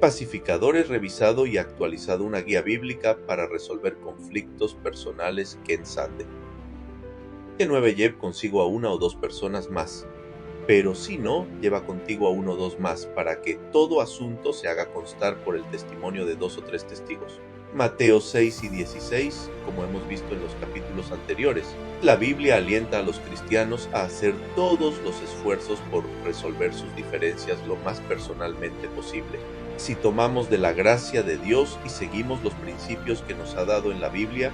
Pacificador, he revisado y actualizado una guía bíblica para resolver conflictos personales Ken Sande. Que 9 lleve consigo a una o dos personas más, pero si no, lleva contigo a uno o dos más, para que todo asunto se haga constar por el testimonio de 2 o 3 testigos. Mateo 6 y 16, como hemos visto en los capítulos anteriores, la Biblia alienta a los cristianos a hacer todos los esfuerzos por resolver sus diferencias lo más personalmente posible. Si tomamos de la gracia de Dios y seguimos los principios que nos ha dado en la Biblia,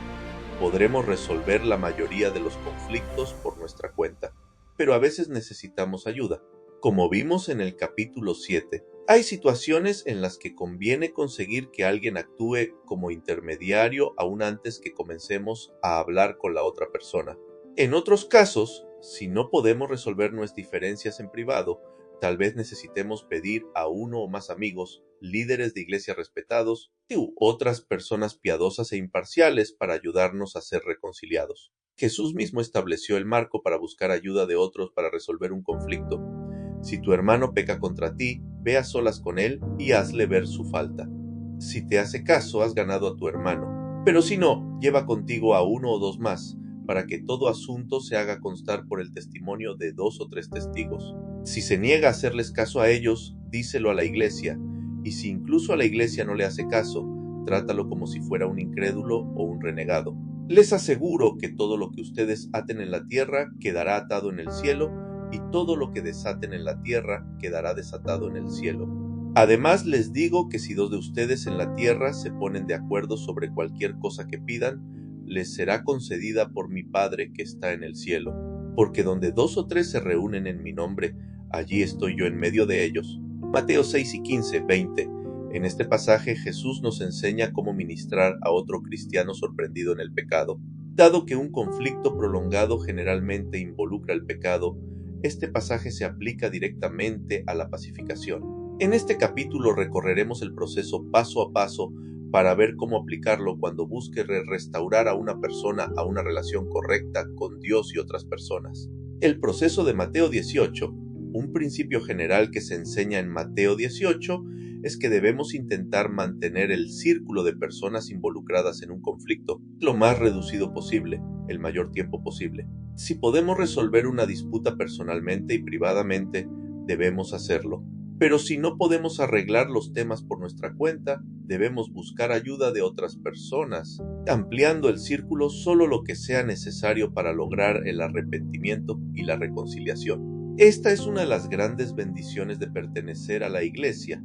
podremos resolver la mayoría de los conflictos por nuestra cuenta. Pero a veces necesitamos ayuda. Como vimos en el capítulo 7, hay situaciones en las que conviene conseguir que alguien actúe como intermediario aún antes que comencemos a hablar con la otra persona. En otros casos, si no podemos resolver nuestras diferencias en privado, tal vez necesitemos pedir a uno o más amigos, líderes de iglesia respetados u otras personas piadosas e imparciales para ayudarnos a ser reconciliados. Jesús mismo estableció el marco para buscar ayuda de otros para resolver un conflicto. Si tu hermano peca contra ti, ve a solas con él y hazle ver su falta. Si te hace caso, has ganado a tu hermano. Pero si no, lleva contigo a uno o dos más, para que todo asunto se haga constar por el testimonio de 2 o 3 testigos. Si se niega a hacerles caso a ellos, díselo a la iglesia, y si incluso a la iglesia no le hace caso, trátalo como si fuera un incrédulo o un renegado. Les aseguro que todo lo que ustedes aten en la tierra quedará atado en el cielo, y todo lo que desaten en la tierra quedará desatado en el cielo. Además les digo que si 2 de ustedes en la tierra se ponen de acuerdo sobre cualquier cosa que pidan, les será concedida por mi Padre que está en el cielo. Porque donde 2 o 3 se reúnen en mi nombre, allí estoy yo en medio de ellos. Mateo 6 y 15, 20. En este pasaje Jesús nos enseña cómo ministrar a otro cristiano sorprendido en el pecado. Dado que un conflicto prolongado generalmente involucra el pecado, este pasaje se aplica directamente a la pacificación. En este capítulo recorreremos el proceso paso a paso para ver cómo aplicarlo cuando busque restaurar a una persona a una relación correcta con Dios y otras personas. El proceso de Mateo 18, un principio general que se enseña en Mateo 18, es que debemos intentar mantener el círculo de personas involucradas en un conflicto lo más reducido posible, el mayor tiempo posible. Si podemos resolver una disputa personalmente y privadamente, debemos hacerlo. Pero si no podemos arreglar los temas por nuestra cuenta, debemos buscar ayuda de otras personas, ampliando el círculo solo lo que sea necesario para lograr el arrepentimiento y la reconciliación. Esta es una de las grandes bendiciones de pertenecer a la iglesia.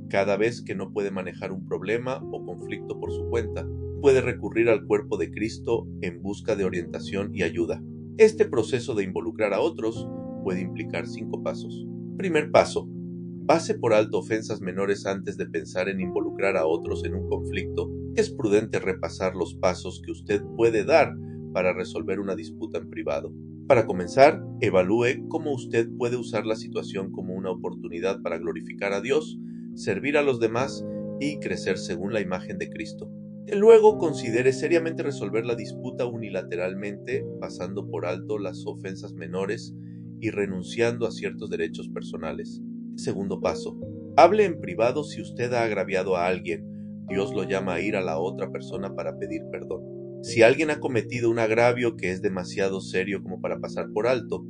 Cada vez que no puede manejar un problema o conflicto por su cuenta, puede recurrir al cuerpo de Cristo en busca de orientación y ayuda. Este proceso de involucrar a otros puede implicar 5 pasos. Primer paso: pase por alto ofensas menores antes de pensar en involucrar a otros en un conflicto. Es prudente repasar los pasos que usted puede dar para resolver una disputa en privado. Para comenzar, evalúe cómo usted puede usar la situación como una oportunidad para glorificar a Dios, servir a los demás y crecer según la imagen de Cristo. Luego, considere seriamente resolver la disputa unilateralmente, pasando por alto las ofensas menores y renunciando a ciertos derechos personales. Segundo paso: hable en privado si usted ha agraviado a alguien. Dios lo llama a ir a la otra persona para pedir perdón. Si alguien ha cometido un agravio que es demasiado serio como para pasar por alto,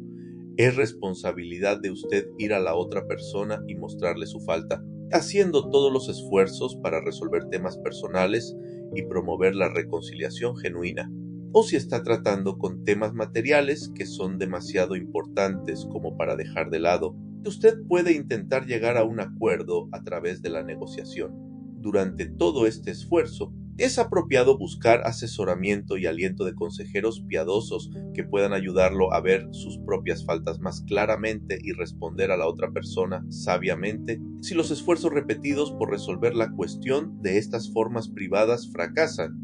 es responsabilidad de usted ir a la otra persona y mostrarle su falta, haciendo todos los esfuerzos para resolver temas personales y promover la reconciliación genuina. O si está tratando con temas materiales que son demasiado importantes como para dejar de lado, usted puede intentar llegar a un acuerdo a través de la negociación. Durante todo este esfuerzo, es apropiado buscar asesoramiento y aliento de consejeros piadosos que puedan ayudarlo a ver sus propias faltas más claramente y responder a la otra persona sabiamente si los esfuerzos repetidos por resolver la cuestión de estas formas privadas fracasan,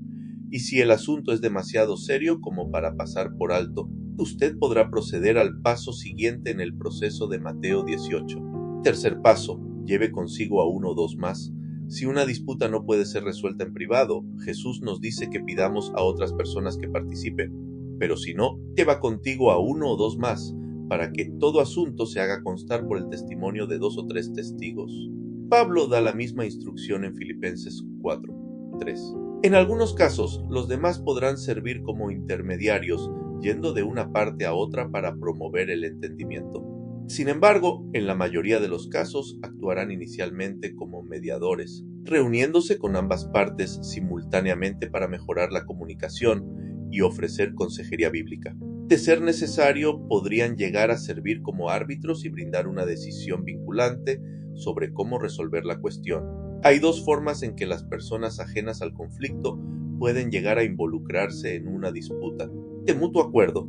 y si el asunto es demasiado serio como para pasar por alto. Usted podrá proceder al paso siguiente en el proceso de Mateo 18. Tercer paso: lleve consigo a uno o dos más. Si una disputa no puede ser resuelta en privado, Jesús nos dice que pidamos a otras personas que participen. Pero si no, lleva contigo a uno o dos más, para que todo asunto se haga constar por el testimonio de 2 o 3 testigos. Pablo da la misma instrucción en Filipenses 4:3. En algunos casos, los demás podrán servir como intermediarios, yendo de una parte a otra para promover el entendimiento. Sin embargo, en la mayoría de los casos actuarán inicialmente como mediadores, reuniéndose con ambas partes simultáneamente para mejorar la comunicación y ofrecer consejería bíblica. De ser necesario, podrían llegar a servir como árbitros y brindar una decisión vinculante sobre cómo resolver la cuestión. Hay dos formas en que las personas ajenas al conflicto pueden llegar a involucrarse en una disputa: de mutuo acuerdo.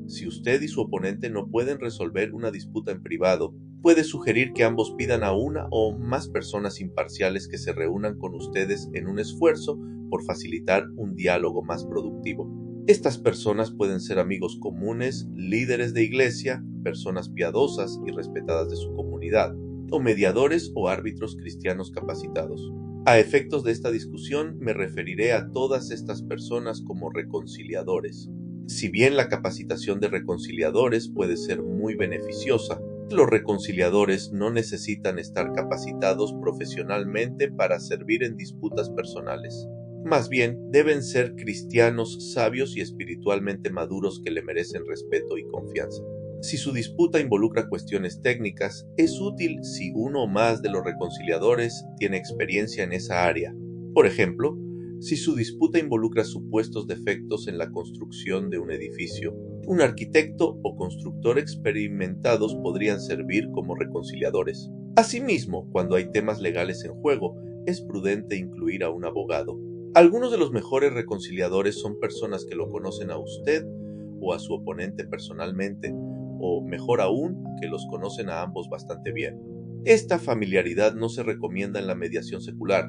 Si usted y su oponente no pueden resolver una disputa en privado, puede sugerir que ambos pidan a una o más personas imparciales que se reúnan con ustedes en un esfuerzo por facilitar un diálogo más productivo. Estas personas pueden ser amigos comunes, líderes de iglesia, personas piadosas y respetadas de su comunidad, o mediadores o árbitros cristianos capacitados. A efectos de esta discusión, me referiré a todas estas personas como reconciliadores. Si bien la capacitación de reconciliadores puede ser muy beneficiosa, los reconciliadores no necesitan estar capacitados profesionalmente para servir en disputas personales. Más bien, deben ser cristianos sabios y espiritualmente maduros que le merecen respeto y confianza. Si su disputa involucra cuestiones técnicas, es útil si uno o más de los reconciliadores tiene experiencia en esa área. Por ejemplo, si su disputa involucra supuestos defectos en la construcción de un edificio, un arquitecto o constructor experimentados podrían servir como reconciliadores. Asimismo, cuando hay temas legales en juego, es prudente incluir a un abogado. Algunos de los mejores reconciliadores son personas que lo conocen a usted o a su oponente personalmente, o mejor aún, que los conocen a ambos bastante bien. Esta familiaridad no se recomienda en la mediación secular,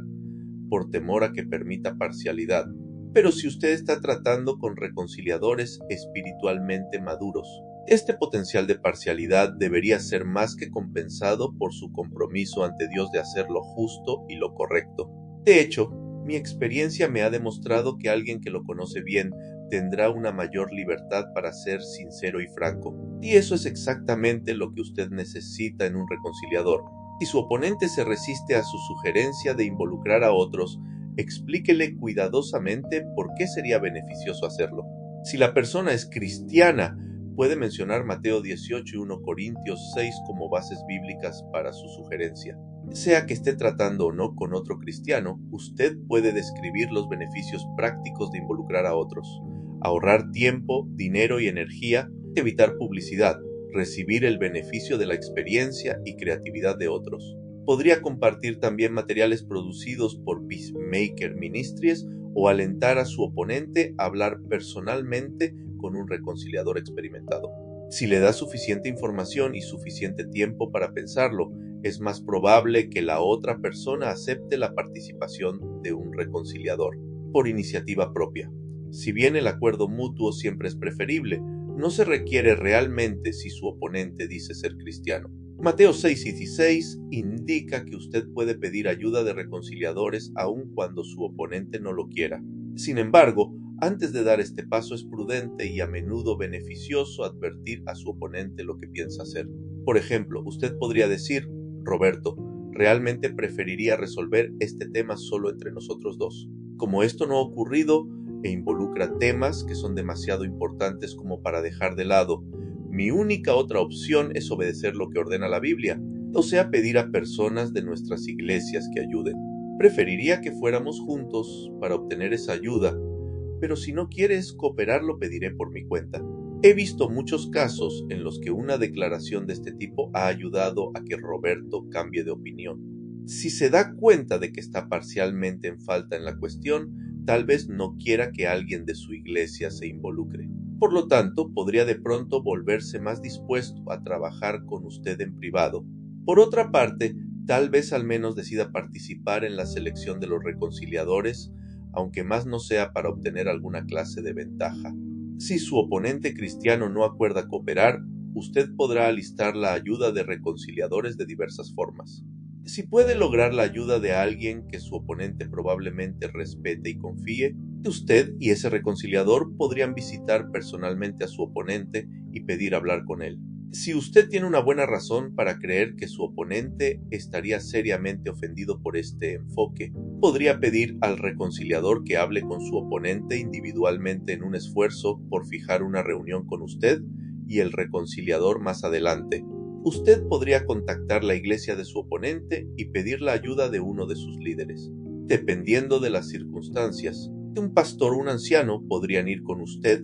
por temor a que permita parcialidad. Pero si usted está tratando con reconciliadores espiritualmente maduros, este potencial de parcialidad debería ser más que compensado por su compromiso ante Dios de hacer lo justo y lo correcto. De hecho, mi experiencia me ha demostrado que alguien que lo conoce bien tendrá una mayor libertad para ser sincero y franco. Y eso es exactamente lo que usted necesita en un reconciliador. Si su oponente se resiste a su sugerencia de involucrar a otros, explíquele cuidadosamente por qué sería beneficioso hacerlo. Si la persona es cristiana, puede mencionar Mateo 18 y 1 Corintios 6 como bases bíblicas para su sugerencia. Sea que esté tratando o no con otro cristiano, usted puede describir los beneficios prácticos de involucrar a otros: ahorrar tiempo, dinero y energía, evitar publicidad, recibir el beneficio de la experiencia y creatividad de otros. Podría compartir también materiales producidos por Peacemaker Ministries o alentar a su oponente a hablar personalmente con un reconciliador experimentado. Si le da suficiente información y suficiente tiempo para pensarlo, es más probable que la otra persona acepte la participación de un reconciliador por iniciativa propia. Si bien el acuerdo mutuo siempre es preferible, no se requiere realmente si su oponente dice ser cristiano. Mateo 6:16 indica que usted puede pedir ayuda de reconciliadores aun cuando su oponente no lo quiera. Sin embargo, antes de dar este paso es prudente y a menudo beneficioso advertir a su oponente lo que piensa hacer. Por ejemplo, usted podría decir: Roberto, realmente preferiría resolver este tema solo entre nosotros dos. Como esto no ha ocurrido e involucra temas que son demasiado importantes como para dejar de lado, mi única otra opción es obedecer lo que ordena la Biblia, o sea, pedir a personas de nuestras iglesias que ayuden. Preferiría que fuéramos juntos para obtener esa ayuda, pero si no quieres cooperar lo pediré por mi cuenta. He visto muchos casos en los que una declaración de este tipo ha ayudado a que Roberto cambie de opinión. Si se da cuenta de que está parcialmente en falta en la cuestión, tal vez no quiera que alguien de su iglesia se involucre. Por lo tanto, podría de pronto volverse más dispuesto a trabajar con usted en privado. Por otra parte, tal vez al menos decida participar en la selección de los reconciliadores, aunque más no sea para obtener alguna clase de ventaja. Si su oponente cristiano no acuerda cooperar, usted podrá alistar la ayuda de reconciliadores de diversas formas. Si puede lograr la ayuda de alguien que su oponente probablemente respete y confíe, usted y ese reconciliador podrían visitar personalmente a su oponente y pedir hablar con él. Si usted tiene una buena razón para creer que su oponente estaría seriamente ofendido por este enfoque, podría pedir al reconciliador que hable con su oponente individualmente en un esfuerzo por fijar una reunión con usted y el reconciliador más adelante. Usted podría contactar la iglesia de su oponente y pedir la ayuda de uno de sus líderes. Dependiendo de las circunstancias, un pastor o un anciano podrían ir con usted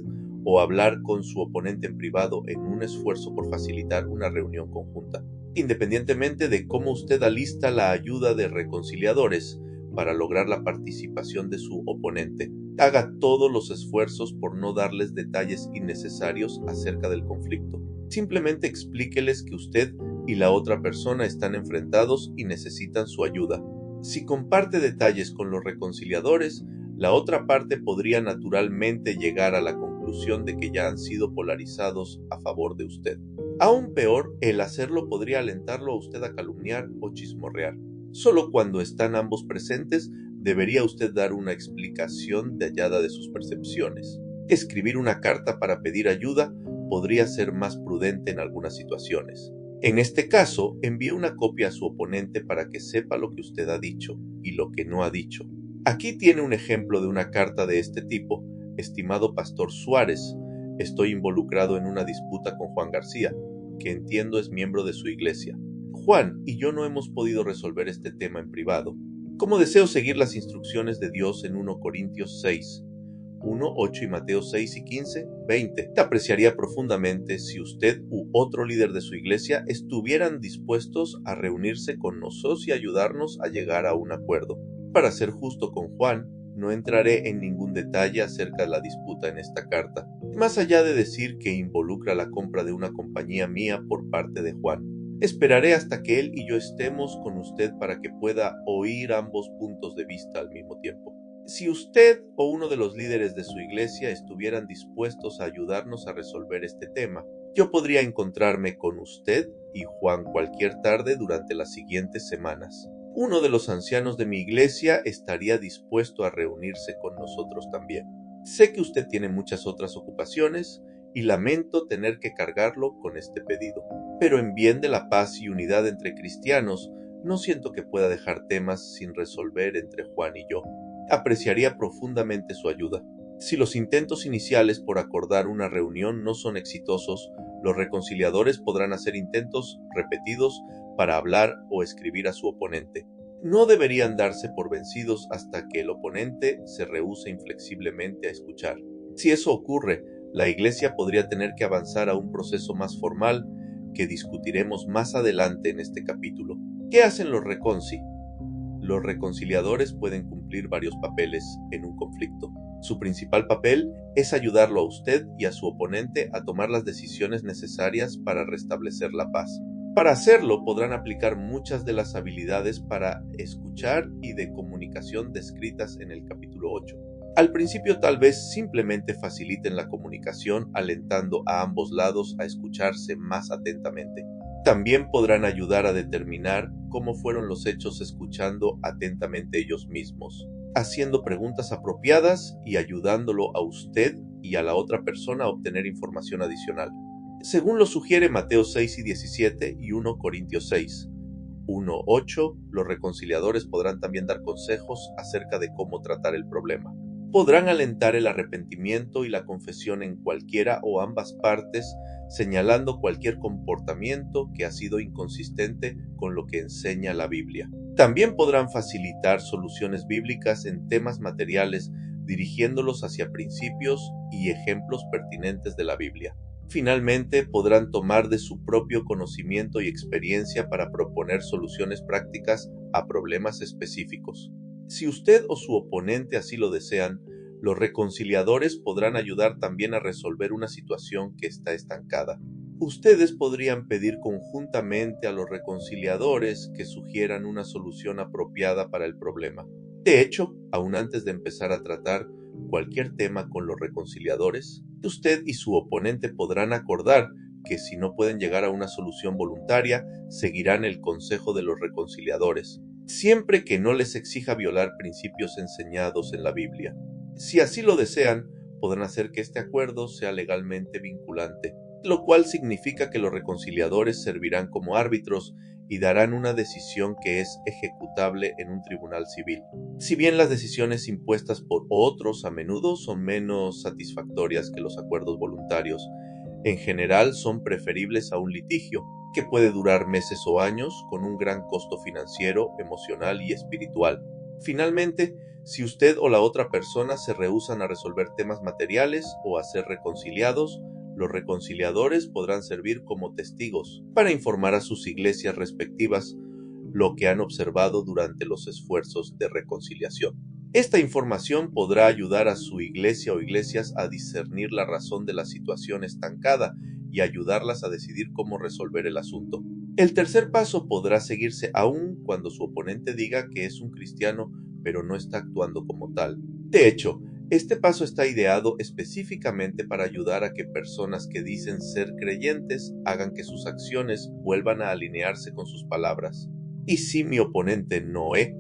o hablar con su oponente en privado en un esfuerzo por facilitar una reunión conjunta. Independientemente de cómo usted alista la ayuda de reconciliadores para lograr la participación de su oponente, haga todos los esfuerzos por no darles detalles innecesarios acerca del conflicto. Simplemente explíqueles que usted y la otra persona están enfrentados y necesitan su ayuda. Si comparte detalles con los reconciliadores, la otra parte podría naturalmente llegar a la conclusión de que ya han sido polarizados a favor de usted. Aún peor, el hacerlo podría alentarlo a usted a calumniar o chismorrear. Solo cuando están ambos presentes, debería usted dar una explicación detallada de sus percepciones. Escribir una carta para pedir ayuda podría ser más prudente en algunas situaciones. En este caso, envíe una copia a su oponente para que sepa lo que usted ha dicho y lo que no ha dicho. Aquí tiene un ejemplo de una carta de este tipo. Estimado Pastor Suárez, estoy involucrado en una disputa con Juan García, que entiendo es miembro de su iglesia. Juan y yo no hemos podido resolver este tema en privado. Como deseo seguir las instrucciones de Dios en 1 Corintios 6, 1, 8 y Mateo 6 y 15, 20. Te apreciaría profundamente si usted u otro líder de su iglesia estuvieran dispuestos a reunirse con nosotros y ayudarnos a llegar a un acuerdo. Para ser justo con Juan, no entraré en ningún detalle acerca de la disputa en esta carta, más allá de decir que involucra la compra de una compañía mía por parte de Juan. Esperaré hasta que él y yo estemos con usted para que pueda oír ambos puntos de vista al mismo tiempo. Si usted o uno de los líderes de su iglesia estuvieran dispuestos a ayudarnos a resolver este tema, yo podría encontrarme con usted y Juan cualquier tarde durante las siguientes semanas. Uno de los ancianos de mi iglesia estaría dispuesto a reunirse con nosotros también. Sé que usted tiene muchas otras ocupaciones y lamento tener que cargarlo con este pedido, pero en bien de la paz y unidad entre cristianos, no siento que pueda dejar temas sin resolver entre Juan y yo. Apreciaría profundamente su ayuda. Si los intentos iniciales por acordar una reunión no son exitosos, los reconciliadores podrán hacer intentos repetidos para hablar o escribir a su oponente. No deberían darse por vencidos hasta que el oponente se rehúse inflexiblemente a escuchar. Si eso ocurre, la iglesia podría tener que avanzar a un proceso más formal que discutiremos más adelante en este capítulo. ¿Qué hacen los reconci? Los reconciliadores pueden cumplir varios papeles en un conflicto. Su principal papel es ayudarlo a usted y a su oponente a tomar las decisiones necesarias para restablecer la paz. Para hacerlo, podrán aplicar muchas de las habilidades para escuchar y de comunicación descritas en el capítulo 8. Al principio tal vez simplemente faciliten la comunicación alentando a ambos lados a escucharse más atentamente. También podrán ayudar a determinar cómo fueron los hechos escuchando atentamente ellos mismos, haciendo preguntas apropiadas y ayudándolo a usted y a la otra persona a obtener información adicional. Según lo sugiere Mateo 6 y 17 y 1 Corintios 6. 1:8, los reconciliadores podrán también dar consejos acerca de cómo tratar el problema. Podrán alentar el arrepentimiento y la confesión en cualquiera o ambas partes, señalando cualquier comportamiento que ha sido inconsistente con lo que enseña la Biblia. También podrán facilitar soluciones bíblicas en temas materiales, dirigiéndolos hacia principios y ejemplos pertinentes de la Biblia. Finalmente, podrán tomar de su propio conocimiento y experiencia para proponer soluciones prácticas a problemas específicos. Si usted o su oponente así lo desean, los reconciliadores podrán ayudar también a resolver una situación que está estancada. Ustedes podrían pedir conjuntamente a los reconciliadores que sugieran una solución apropiada para el problema. De hecho, aún antes de empezar a tratar cualquier tema con los reconciliadores, usted y su oponente podrán acordar que si no pueden llegar a una solución voluntaria, seguirán el consejo de los reconciliadores, siempre que no les exija violar principios enseñados en la Biblia. Si así lo desean, podrán hacer que este acuerdo sea legalmente vinculante. lo cual significa que los reconciliadores servirán como árbitros y darán una decisión que es ejecutable en un tribunal civil. Si bien las decisiones impuestas por otros a menudo son menos satisfactorias que los acuerdos voluntarios, en general son preferibles a un litigio que puede durar meses o años con un gran costo financiero, emocional y espiritual. Finalmente, si usted o la otra persona se rehúsan a resolver temas materiales o a ser reconciliados, los reconciliadores podrán servir como testigos para informar a sus iglesias respectivas lo que han observado durante los esfuerzos de reconciliación. Esta información podrá ayudar a su iglesia o iglesias a discernir la razón de la situación estancada y ayudarlas a decidir cómo resolver el asunto. El tercer paso podrá seguirse aún cuando su oponente diga que es un cristiano pero no está actuando como tal. De hecho, este paso está ideado específicamente para ayudar a que personas que dicen ser creyentes hagan que sus acciones vuelvan a alinearse con sus palabras. ¿Y si mi oponente no es?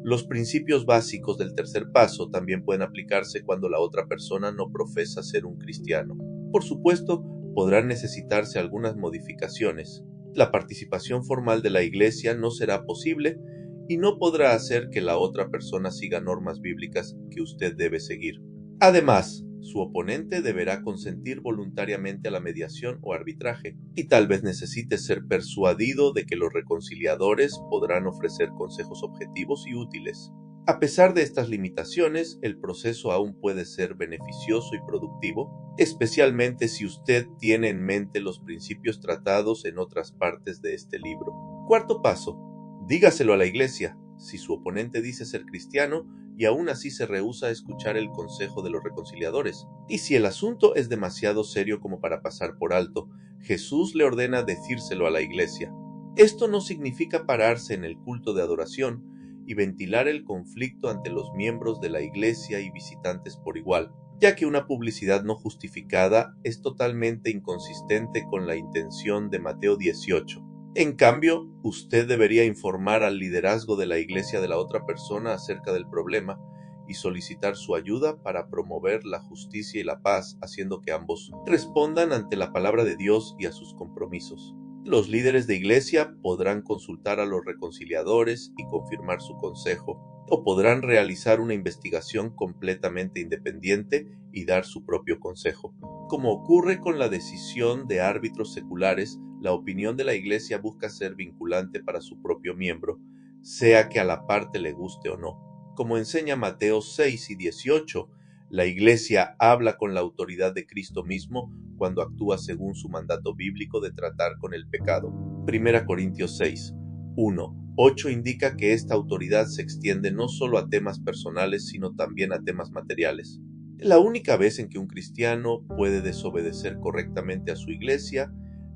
Los principios básicos del tercer paso también pueden aplicarse cuando la otra persona no profesa ser un cristiano. Por supuesto, podrán necesitarse algunas modificaciones. La participación formal de la iglesia no será posible y no podrá hacer que la otra persona siga normas bíblicas que usted debe seguir. Además, su oponente deberá consentir voluntariamente a la mediación o arbitraje, y tal vez necesite ser persuadido de que los reconciliadores podrán ofrecer consejos objetivos y útiles. A pesar de estas limitaciones, el proceso aún puede ser beneficioso y productivo, especialmente si usted tiene en mente los principios tratados en otras partes de este libro. Cuarto paso. Dígaselo a la iglesia. Si su oponente dice ser cristiano y aún así se rehúsa a escuchar el consejo de los reconciliadores, y si el asunto es demasiado serio como para pasar por alto, Jesús le ordena decírselo a la iglesia. Esto no significa pararse en el culto de adoración y ventilar el conflicto ante los miembros de la iglesia y visitantes por igual, ya que una publicidad no justificada es totalmente inconsistente con la intención de Mateo 18. En cambio, usted debería informar al liderazgo de la iglesia de la otra persona acerca del problema y solicitar su ayuda para promover la justicia y la paz, haciendo que ambos respondan ante la palabra de Dios y a sus compromisos. Los líderes de iglesia podrán consultar a los reconciliadores y confirmar su consejo, o podrán realizar una investigación completamente independiente y dar su propio consejo. Como ocurre con la decisión de árbitros seculares, la opinión de la iglesia busca ser vinculante para su propio miembro, sea que a la parte le guste o no. Como enseña Mateo 6 y 18, la iglesia habla con la autoridad de Cristo mismo cuando actúa según su mandato bíblico de tratar con el pecado. 1 Corintios 6, 1, 8 indica que esta autoridad se extiende no solo a temas personales, sino también a temas materiales. La única vez en que un cristiano puede desobedecer correctamente a su iglesia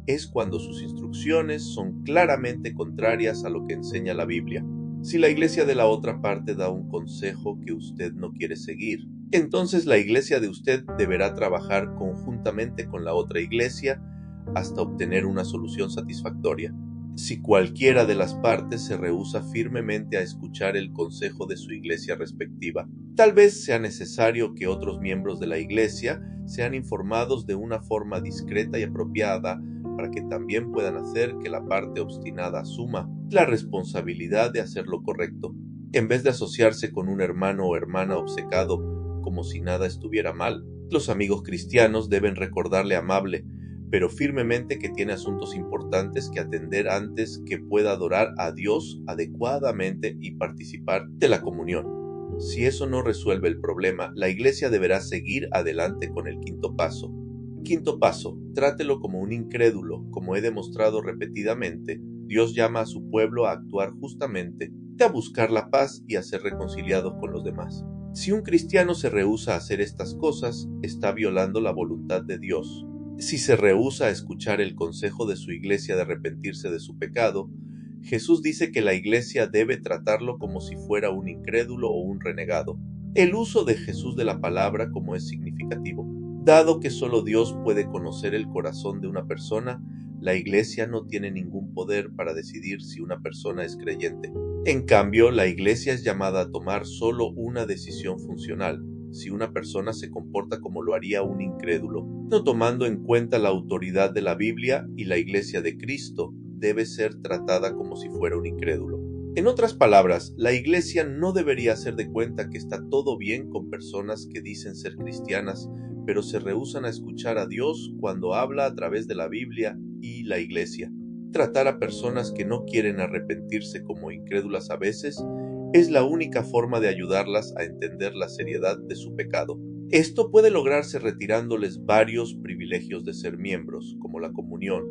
es cuando sus instrucciones son claramente contrarias a lo que enseña la Biblia. Si la iglesia de la otra parte da un consejo que usted no quiere seguir, entonces la iglesia de usted deberá trabajar conjuntamente con la otra iglesia hasta obtener una solución satisfactoria. Si cualquiera de las partes se rehúsa firmemente a escuchar el consejo de su iglesia respectiva, tal vez sea necesario que otros miembros de la iglesia sean informados de una forma discreta y apropiada para que también puedan hacer que la parte obstinada asuma la responsabilidad de hacer lo correcto. En vez de asociarse con un hermano o hermana obcecado como si nada estuviera mal, los amigos cristianos deben recordarle amable, pero firmemente que tiene asuntos importantes que atender antes que pueda adorar a Dios adecuadamente y participar de la comunión. Si eso no resuelve el problema, la iglesia deberá seguir adelante con el quinto paso. Quinto paso, trátelo como un incrédulo. Como he demostrado repetidamente, Dios llama a su pueblo a actuar justamente, a buscar la paz y a ser reconciliados con los demás. Si un cristiano se rehúsa a hacer estas cosas, está violando la voluntad de Dios. Si se rehúsa a escuchar el consejo de su iglesia de arrepentirse de su pecado, Jesús dice que la iglesia debe tratarlo como si fuera un incrédulo o un renegado. El uso de Jesús de la palabra como es significativo. Dado que solo Dios puede conocer el corazón de una persona, la iglesia no tiene ningún poder para decidir si una persona es creyente. En cambio, la iglesia es llamada a tomar solo una decisión funcional. si una persona se comporta como lo haría un incrédulo, no tomando en cuenta la autoridad de la Biblia, y la Iglesia de Cristo debe ser tratada como si fuera un incrédulo. En otras palabras, la Iglesia no debería hacer de cuenta que está todo bien con personas que dicen ser cristianas, pero se rehúsan a escuchar a Dios cuando habla a través de la Biblia y la Iglesia. Tratar a personas que no quieren arrepentirse como incrédulas a veces es la única forma de ayudarlas a entender la seriedad de su pecado. Esto puede lograrse retirándoles varios privilegios de ser miembros, como la comunión,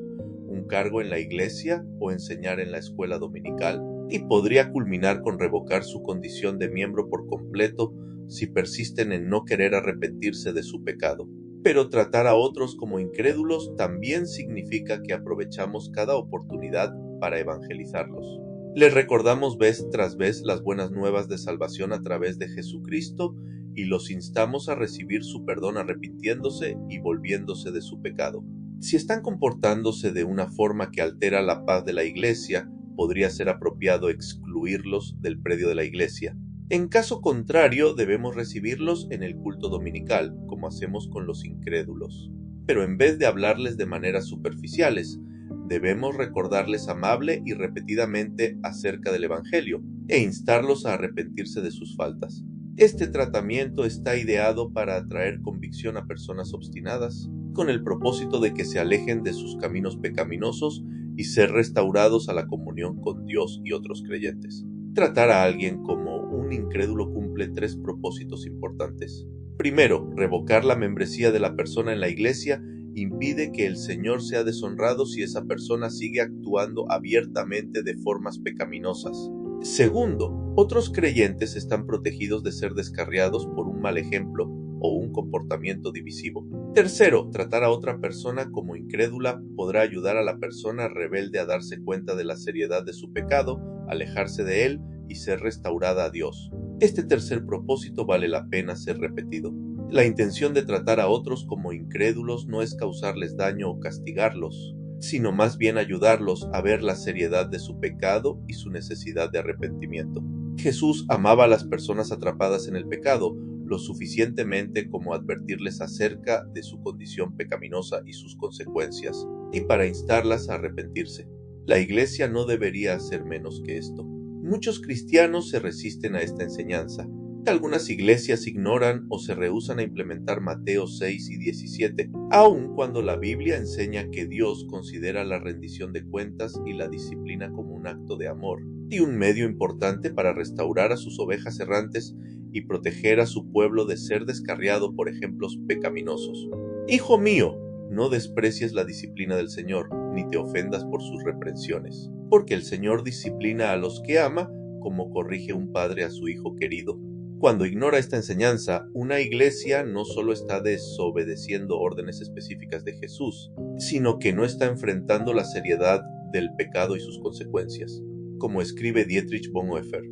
un cargo en la iglesia o enseñar en la escuela dominical, y podría culminar con revocar su condición de miembro por completo si persisten en no querer arrepentirse de su pecado. Pero tratar a otros como incrédulos también significa que aprovechamos cada oportunidad para evangelizarlos. Les recordamos vez tras vez las buenas nuevas de salvación a través de Jesucristo y los instamos a recibir su perdón arrepintiéndose y volviéndose de su pecado. Si están comportándose de una forma que altera la paz de la iglesia, podría ser apropiado excluirlos del predio de la iglesia. En caso contrario, debemos recibirlos en el culto dominical, como hacemos con los incrédulos. Pero en vez de hablarles de maneras superficiales, debemos recordarles amable y repetidamente acerca del Evangelio e instarlos a arrepentirse de sus faltas. Este tratamiento está ideado para atraer convicción a personas obstinadas, con el propósito de que se alejen de sus caminos pecaminosos y ser restaurados a la comunión con Dios y otros creyentes. Tratar a alguien como un incrédulo cumple 3 propósitos importantes. Primero, revocar la membresía de la persona en la iglesia impide que el Señor sea deshonrado si esa persona sigue actuando abiertamente de formas pecaminosas. Segundo, otros creyentes están protegidos de ser descarriados por un mal ejemplo o un comportamiento divisivo. Tercero, tratar a otra persona como incrédula podrá ayudar a la persona rebelde a darse cuenta de la seriedad de su pecado, alejarse de él y ser restaurada a Dios. Este tercer propósito vale la pena ser repetido. La intención de tratar a otros como incrédulos no es causarles daño o castigarlos, sino más bien ayudarlos a ver la seriedad de su pecado y su necesidad de arrepentimiento. Jesús amaba a las personas atrapadas en el pecado lo suficientemente como advertirles acerca de su condición pecaminosa y sus consecuencias, y para instarlas a arrepentirse. La Iglesia no debería hacer menos que esto. Muchos cristianos se resisten a esta enseñanza. Algunas iglesias ignoran o se rehúsan a implementar Mateo 6 y 17, aun cuando la Biblia enseña que Dios considera la rendición de cuentas y la disciplina como un acto de amor y un medio importante para restaurar a sus ovejas errantes y proteger a su pueblo de ser descarriado por ejemplos pecaminosos. Hijo mío, no desprecies la disciplina del Señor, ni te ofendas por sus reprensiones, porque el Señor disciplina a los que ama, como corrige un padre a su hijo querido. Cuando ignora esta enseñanza, una iglesia no solo está desobedeciendo órdenes específicas de Jesús, sino que no está enfrentando la seriedad del pecado y sus consecuencias. Como escribe Dietrich Bonhoeffer,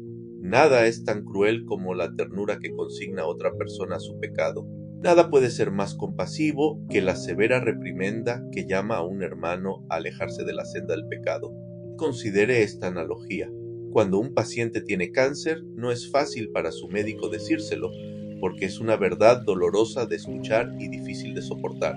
nada es tan cruel como la ternura que consigna a otra persona a su pecado. Nada puede ser más compasivo que la severa reprimenda que llama a un hermano a alejarse de la senda del pecado. Considere esta analogía. Cuando un paciente tiene cáncer, no es fácil para su médico decírselo, porque es una verdad dolorosa de escuchar y difícil de soportar.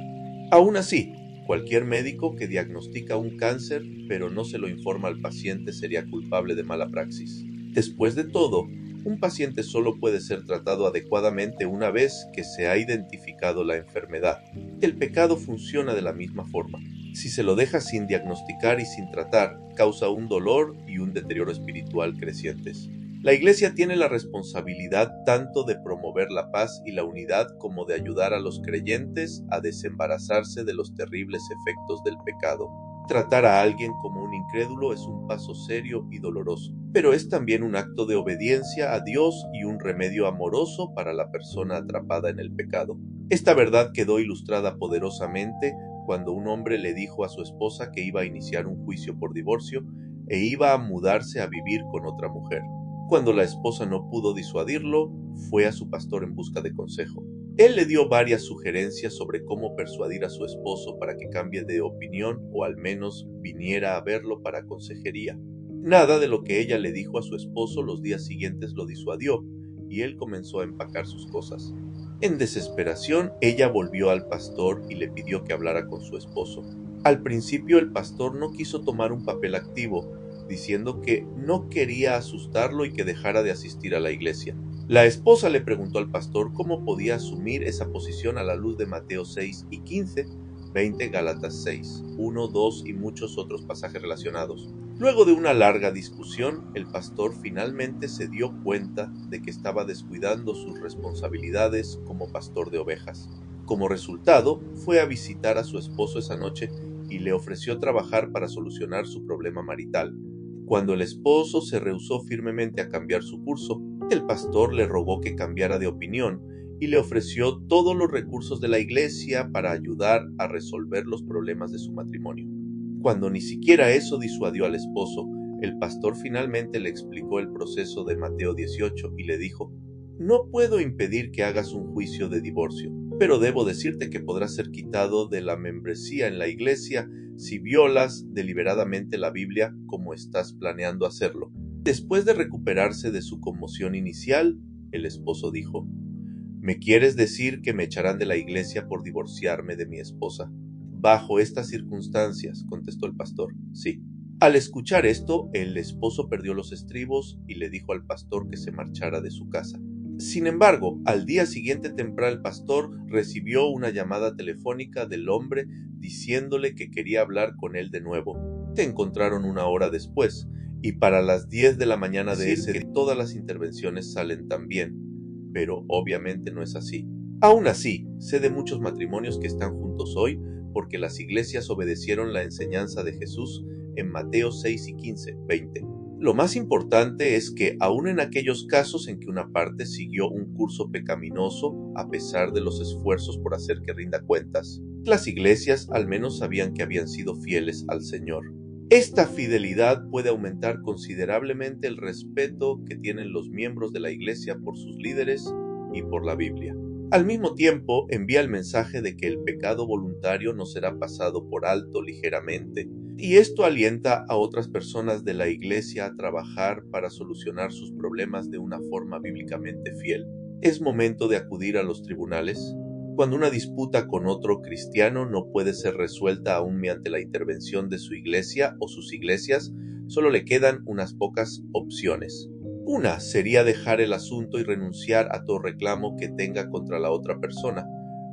Aún así, cualquier médico que diagnostica un cáncer pero no se lo informa al paciente sería culpable de mala praxis. Después de todo, un paciente solo puede ser tratado adecuadamente una vez que se ha identificado la enfermedad. El pecado funciona de la misma forma. Si se lo deja sin diagnosticar y sin tratar, causa un dolor y un deterioro espiritual crecientes. La Iglesia tiene la responsabilidad tanto de promover la paz y la unidad como de ayudar a los creyentes a desembarazarse de los terribles efectos del pecado. Tratar a alguien como un incrédulo es un paso serio y doloroso, pero es también un acto de obediencia a Dios y un remedio amoroso para la persona atrapada en el pecado. Esta verdad quedó ilustrada poderosamente cuando un hombre le dijo a su esposa que iba a iniciar un juicio por divorcio e iba a mudarse a vivir con otra mujer. Cuando la esposa no pudo disuadirlo, fue a su pastor en busca de consejo. Él le dio varias sugerencias sobre cómo persuadir a su esposo para que cambie de opinión o al menos viniera a verlo para consejería. Nada de lo que ella le dijo a su esposo los días siguientes lo disuadió, y él comenzó a empacar sus cosas. En desesperación, ella volvió al pastor y le pidió que hablara con su esposo. Al principio, el pastor no quiso tomar un papel activo, diciendo que no quería asustarlo y que dejara de asistir a la iglesia. La esposa le preguntó al pastor cómo podía asumir esa posición a la luz de Mateo 6 y 15, 20 Gálatas 6, 1, 2 y muchos otros pasajes relacionados. Luego de una larga discusión, el pastor finalmente se dio cuenta de que estaba descuidando sus responsabilidades como pastor de ovejas. Como resultado, fue a visitar a su esposo esa noche y le ofreció trabajar para solucionar su problema marital. Cuando el esposo se rehusó firmemente a cambiar su curso, el pastor le rogó que cambiara de opinión y le ofreció todos los recursos de la iglesia para ayudar a resolver los problemas de su matrimonio. Cuando ni siquiera eso disuadió al esposo, el pastor finalmente le explicó el proceso de Mateo 18 y le dijo: «No puedo impedir que hagas un juicio de divorcio, pero debo decirte que podrás ser quitado de la membresía en la iglesia si violas deliberadamente la Biblia como estás planeando hacerlo». Después de recuperarse de su conmoción inicial, el esposo dijo: «¿Me quieres decir que me echarán de la iglesia por divorciarme de mi esposa?» «Bajo estas circunstancias», contestó el pastor, «sí». Al escuchar esto, el esposo perdió los estribos y le dijo al pastor que se marchara de su casa. Sin embargo, al día siguiente temprano el pastor recibió una llamada telefónica del hombre diciéndole que quería hablar con él de nuevo. Se encontraron una hora después, y para las 10 de la mañana de ese día todas las intervenciones salen tan bien, pero obviamente no es así. Aún así, sé de muchos matrimonios que están juntos hoy porque las iglesias obedecieron la enseñanza de Jesús en Mateo 6 y 15, 20. Lo más importante es que, aun en aquellos casos en que una parte siguió un curso pecaminoso a pesar de los esfuerzos por hacer que rinda cuentas, las iglesias al menos sabían que habían sido fieles al Señor. Esta fidelidad puede aumentar considerablemente el respeto que tienen los miembros de la iglesia por sus líderes y por la Biblia. Al mismo tiempo, envía el mensaje de que el pecado voluntario no será pasado por alto ligeramente, y esto alienta a otras personas de la iglesia a trabajar para solucionar sus problemas de una forma bíblicamente fiel. ¿Es momento de acudir a los tribunales? Cuando una disputa con otro cristiano no puede ser resuelta aún mediante la intervención de su iglesia o sus iglesias, solo le quedan unas pocas opciones. Una sería dejar el asunto y renunciar a todo reclamo que tenga contra la otra persona,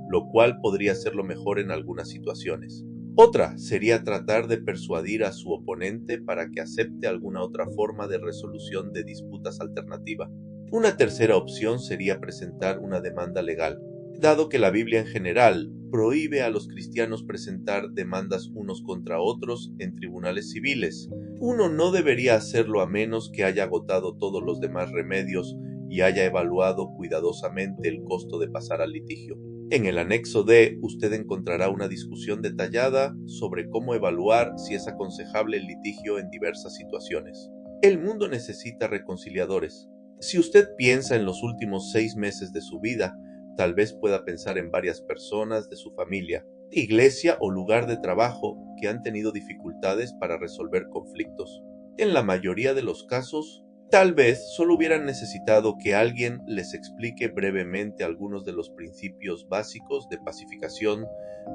lo cual podría ser lo mejor en algunas situaciones. Otra sería tratar de persuadir a su oponente para que acepte alguna otra forma de resolución de disputas alternativa. Una tercera opción sería presentar una demanda legal. Dado que la Biblia en general prohíbe a los cristianos presentar demandas unos contra otros en tribunales civiles, uno no debería hacerlo a menos que haya agotado todos los demás remedios y haya evaluado cuidadosamente el costo de pasar al litigio. En el anexo D, usted encontrará una discusión detallada sobre cómo evaluar si es aconsejable el litigio en diversas situaciones. El mundo necesita reconciliadores. Si usted piensa en los últimos 6 meses de su vida, tal vez pueda pensar en varias personas de su familia, iglesia o lugar de trabajo que han tenido dificultades para resolver conflictos. En la mayoría de los casos, tal vez solo hubieran necesitado que alguien les explique brevemente algunos de los principios básicos de pacificación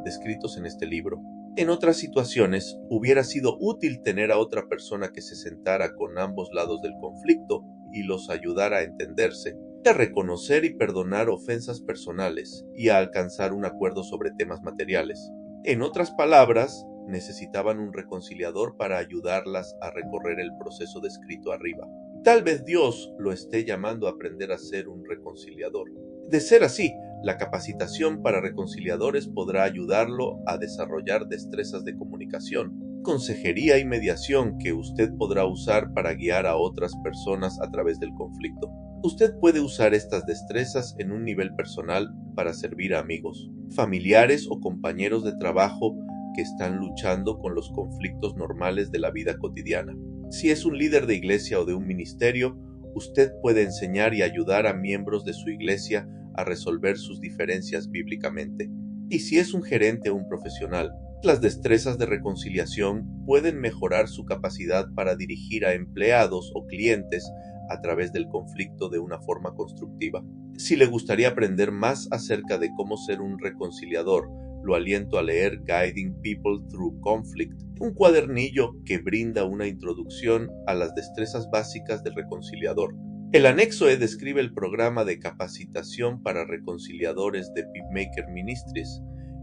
descritos en este libro. En otras situaciones, hubiera sido útil tener a otra persona que se sentara con ambos lados del conflicto y los ayudara a entenderse, a reconocer y perdonar ofensas personales y a alcanzar un acuerdo sobre temas materiales. En otras palabras, necesitaban un reconciliador para ayudarlas a recorrer el proceso descrito arriba. Tal vez Dios lo esté llamando a aprender a ser un reconciliador. De ser así, la capacitación para reconciliadores podrá ayudarlo a desarrollar destrezas de comunicación, consejería y mediación que usted podrá usar para guiar a otras personas a través del conflicto. Usted puede usar estas destrezas en un nivel personal para servir a amigos, familiares o compañeros de trabajo que están luchando con los conflictos normales de la vida cotidiana. Si es un líder de iglesia o de un ministerio, usted puede enseñar y ayudar a miembros de su iglesia a resolver sus diferencias bíblicamente. Y si es un gerente o un profesional, las destrezas de reconciliación pueden mejorar su capacidad para dirigir a empleados o clientes a través del conflicto de una forma constructiva. Si le gustaría aprender más acerca de cómo ser un reconciliador, lo aliento a leer Guiding People Through Conflict, un cuadernillo que brinda una introducción a las destrezas básicas del reconciliador. El anexo E describe el programa de capacitación para reconciliadores de Peacemaker Ministries,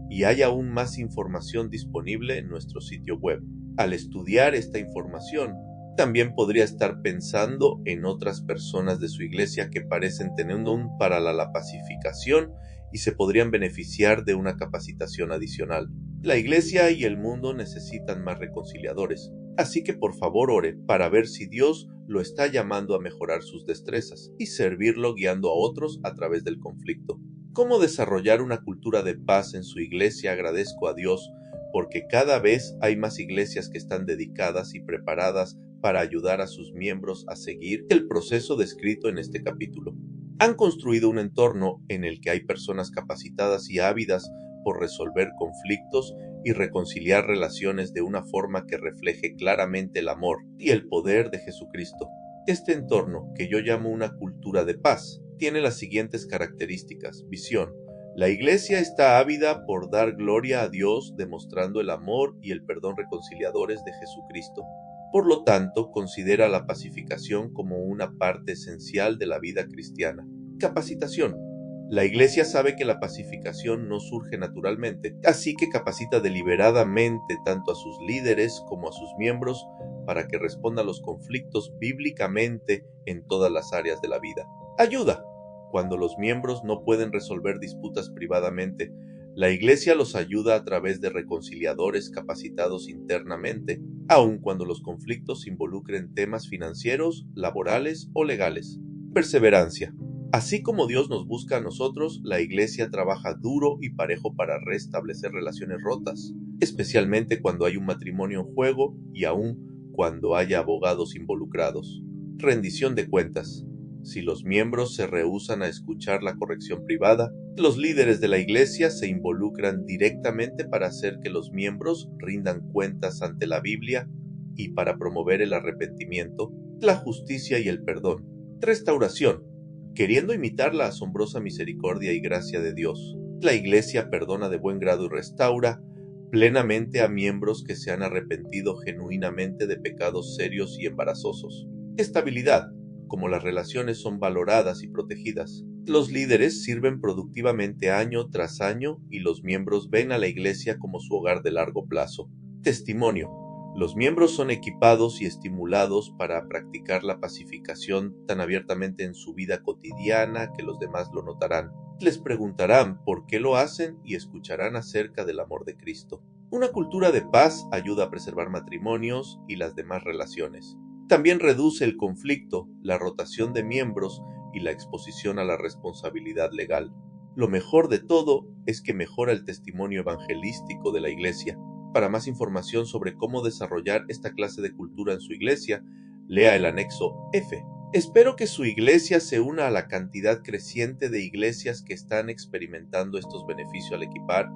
y hay aún más información disponible en nuestro sitio web. Al estudiar esta información, también podría estar pensando en otras personas de su iglesia que parecen tener un don para la pacificación y se podrían beneficiar de una capacitación adicional. La iglesia y el mundo necesitan más reconciliadores, así que por favor ore para ver si Dios lo está llamando a mejorar sus destrezas y servirlo guiando a otros a través del conflicto. ¿Cómo desarrollar una cultura de paz en su iglesia? Agradezco a Dios porque cada vez hay más iglesias que están dedicadas y preparadas para ayudar a sus miembros a seguir el proceso descrito en este capítulo. Han construido un entorno en el que hay personas capacitadas y ávidas por resolver conflictos y reconciliar relaciones de una forma que refleje claramente el amor y el poder de Jesucristo. Este entorno, que yo llamo una cultura de paz, tiene las siguientes características. Visión. La iglesia está ávida por dar gloria a Dios, demostrando el amor y el perdón reconciliadores de Jesucristo. Por lo tanto, considera la pacificación como una parte esencial de la vida cristiana. Capacitación. La iglesia sabe que la pacificación no surge naturalmente, así que capacita deliberadamente tanto a sus líderes como a sus miembros para que respondan a los conflictos bíblicamente en todas las áreas de la vida. Ayuda. Cuando los miembros no pueden resolver disputas privadamente, la iglesia los ayuda a través de reconciliadores capacitados internamente, aun cuando los conflictos involucren temas financieros, laborales o legales. Perseverancia. Así como Dios nos busca a nosotros, la iglesia trabaja duro y parejo para restablecer relaciones rotas, especialmente cuando hay un matrimonio en juego y aun cuando haya abogados involucrados. Rendición de cuentas. Si los miembros se rehúsan a escuchar la corrección privada, los líderes de la iglesia se involucran directamente para hacer que los miembros rindan cuentas ante la Biblia y para promover el arrepentimiento, la justicia y el perdón. Restauración. Queriendo imitar la asombrosa misericordia y gracia de Dios, la iglesia perdona de buen grado y restaura plenamente a miembros que se han arrepentido genuinamente de pecados serios y embarazosos. Estabilidad. Como las relaciones son valoradas y protegidas, los líderes sirven productivamente año tras año y los miembros ven a la iglesia como su hogar de largo plazo. Testimonio. Los miembros son equipados y estimulados para practicar la pacificación tan abiertamente en su vida cotidiana que los demás lo notarán. Les preguntarán por qué lo hacen y escucharán acerca del amor de Cristo. Una cultura de paz ayuda a preservar matrimonios y las demás relaciones. También reduce el conflicto, la rotación de miembros y la exposición a la responsabilidad legal. Lo mejor de todo es que mejora el testimonio evangelístico de la iglesia. Para más información sobre cómo desarrollar esta clase de cultura en su iglesia, lea el anexo F. Espero que su iglesia se una a la cantidad creciente de iglesias que están experimentando estos beneficios al equipar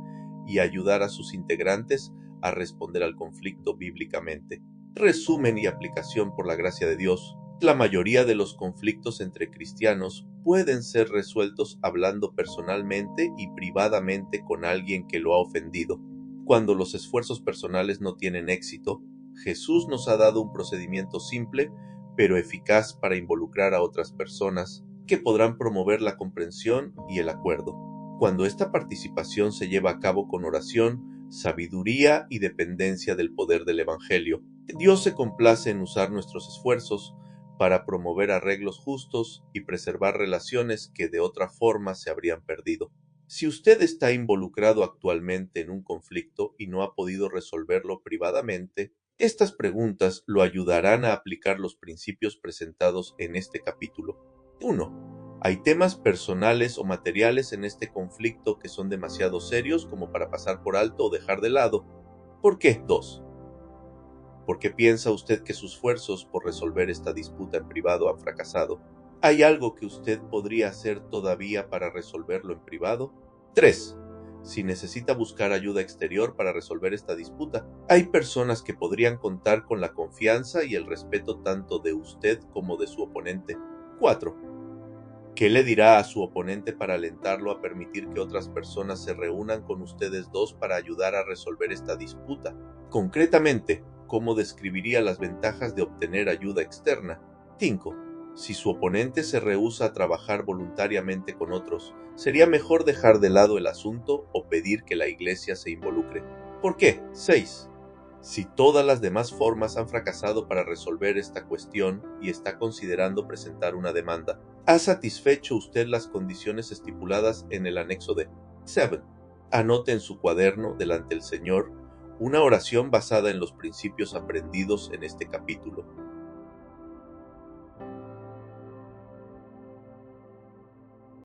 y ayudar a sus integrantes a responder al conflicto bíblicamente. Resumen y aplicación por la gracia de Dios. La mayoría de los conflictos entre cristianos pueden ser resueltos hablando personalmente y privadamente con alguien que lo ha ofendido. Cuando los esfuerzos personales no tienen éxito, Jesús nos ha dado un procedimiento simple pero eficaz para involucrar a otras personas que podrán promover la comprensión y el acuerdo. Cuando esta participación se lleva a cabo con oración, sabiduría y dependencia del poder del Evangelio, Dios se complace en usar nuestros esfuerzos para promover arreglos justos y preservar relaciones que de otra forma se habrían perdido. Si usted está involucrado actualmente en un conflicto y no ha podido resolverlo privadamente, estas preguntas lo ayudarán a aplicar los principios presentados en este capítulo. 1. ¿Hay temas personales o materiales en este conflicto que son demasiado serios como para pasar por alto o dejar de lado? ¿Por qué? 2. ¿Por qué piensa usted que sus esfuerzos por resolver esta disputa en privado han fracasado? ¿Hay algo que usted podría hacer todavía para resolverlo en privado? 3. si necesita buscar ayuda exterior para resolver esta disputa. Hay personas que podrían contar con la confianza y el respeto tanto de usted como de su oponente. 4. ¿Qué le dirá a su oponente para alentarlo a permitir que otras personas se reúnan con ustedes dos para ayudar a resolver esta disputa? Concretamente, ¿cómo describiría las ventajas de obtener ayuda externa? 5. Si su oponente se rehúsa a trabajar voluntariamente con otros, ¿sería mejor dejar de lado el asunto o pedir que la iglesia se involucre? ¿Por qué? 6. Si todas las demás formas han fracasado para resolver esta cuestión y está considerando presentar una demanda, ¿ha satisfecho usted las condiciones estipuladas en el anexo D? 7. Anote en su cuaderno delante del Señor una oración basada en los principios aprendidos en este capítulo.